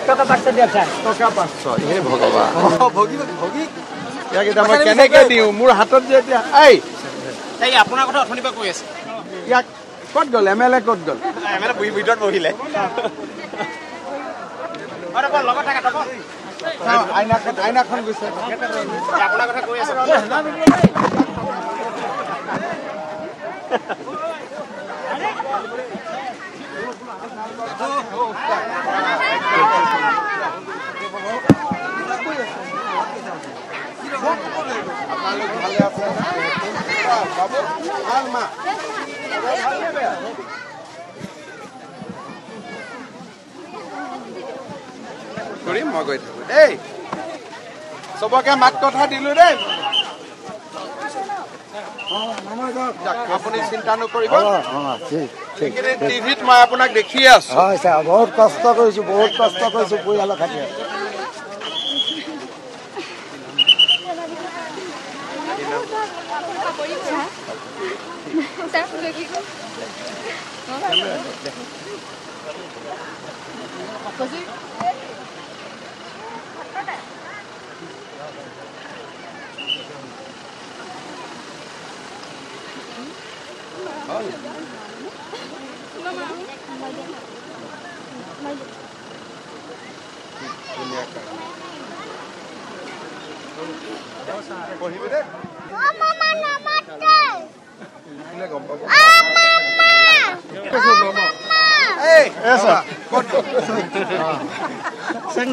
টকা 500 দিয়া স্যাৰ টকা 500 হে ভগৱান ভগি ভগি ইয়াক এটা মই কেনেকৈ দিওঁ মোৰ হাতত যে এতিয়া এই আপোনাৰ কথা অথনিবা কৈ আছে ইয়াক ক'ত গ'ল এমএলএ ক'ত গ'ল এমএলএ ভিতৰত বহিলে আৰু কোন লগত থাকে তব আইনাখন গৈছে আপোনাৰ কথা কৈ আছে আপোনালোক ভালে আছে বাবু ভাল মা কৰিম মই গৈ থাকোঁ দেই চবকে মাত কথা দিলোঁ দেই আপুনি চিন্তা নকৰিব টিভিত মই আপোনাক দেখি আছো হয় ছাৰ বহুত কষ্ট কৰিছোঁ পৰিয়ালৰ খাতিৰত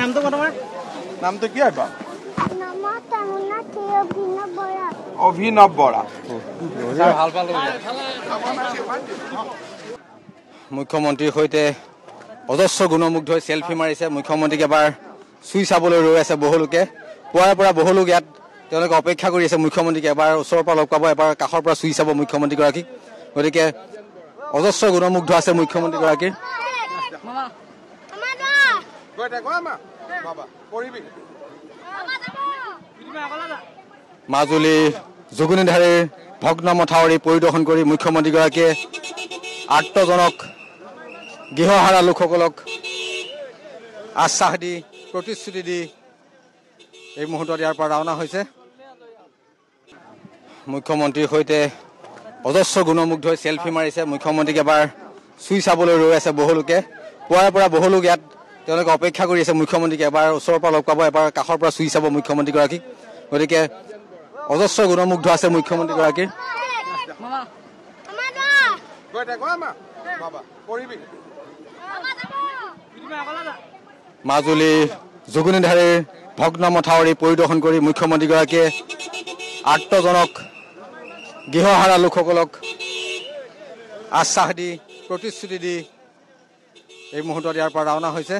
নামটো তোমাৰ নামটো কি হয় অভিনৱ বৰা মুখ্যমন্ত্ৰীৰ সৈতে অজস্ৰ গুণমুগ্ধ হৈ চেলফি মাৰিছে মুখ্যমন্ত্ৰীক এবাৰ চুই চাবলৈ ৰৈ আছে বহু লোকে পুৱাৰ পৰা বহু লোক ইয়াত তেওঁলোকে অপেক্ষা কৰি আছে মুখ্যমন্ত্ৰীক এবাৰ ওচৰৰ পৰা লগ পাব এবাৰ কাষৰ পৰা চুই চাব মুখ্যমন্ত্ৰীগৰাকীক গতিকে অজস্ৰ গুণমুগ্ধ আছে মুখ্যমন্ত্ৰীগৰাকীৰ মাজুলী যোগিনীধাৰীৰ ভগ্ন মথাউৰি পৰিদৰ্শন কৰি মুখ্যমন্ত্ৰীগৰাকীয়ে আৰ্তজনক গৃহহাৰা লোকসকলক আশ্বাস দি প্ৰতিশ্ৰুতি দি এই মুহূৰ্তত ইয়াৰ পৰা ৰাওনা হৈছে মুখ্যমন্ত্ৰীৰ সৈতে অজস্ৰ গুণমুগ্ধ হৈ চেলফি মাৰিছে মুখ্যমন্ত্ৰীক এবাৰ চুই চাবলৈ ৰৈ আছে বহু লোকে পুৱাৰ পৰা বহু লোক ইয়াত তেওঁলোকে অপেক্ষা কৰি আছে মুখ্যমন্ত্ৰীক এবাৰ ওচৰৰ পৰা লগ পাব এবাৰ কাষৰ পৰা চুই চাব মুখ্যমন্ত্ৰীগৰাকীক গতিকে অজস্ৰ গুণমুগ্ধ আছে মুখ্যমন্ত্ৰীগৰাকীৰ মাজুলী যোগিনীধাৰীৰ ভগ্ন মথাউৰি পৰিদৰ্শন কৰি মুখ্যমন্ত্ৰীগৰাকীয়ে আৰ্তজনক গৃহহাৰা লোকসকলক আশ্বাস দি প্ৰতিশ্ৰুতি দি এই মুহূৰ্তত ইয়াৰ পৰা ৰাওনা হৈছে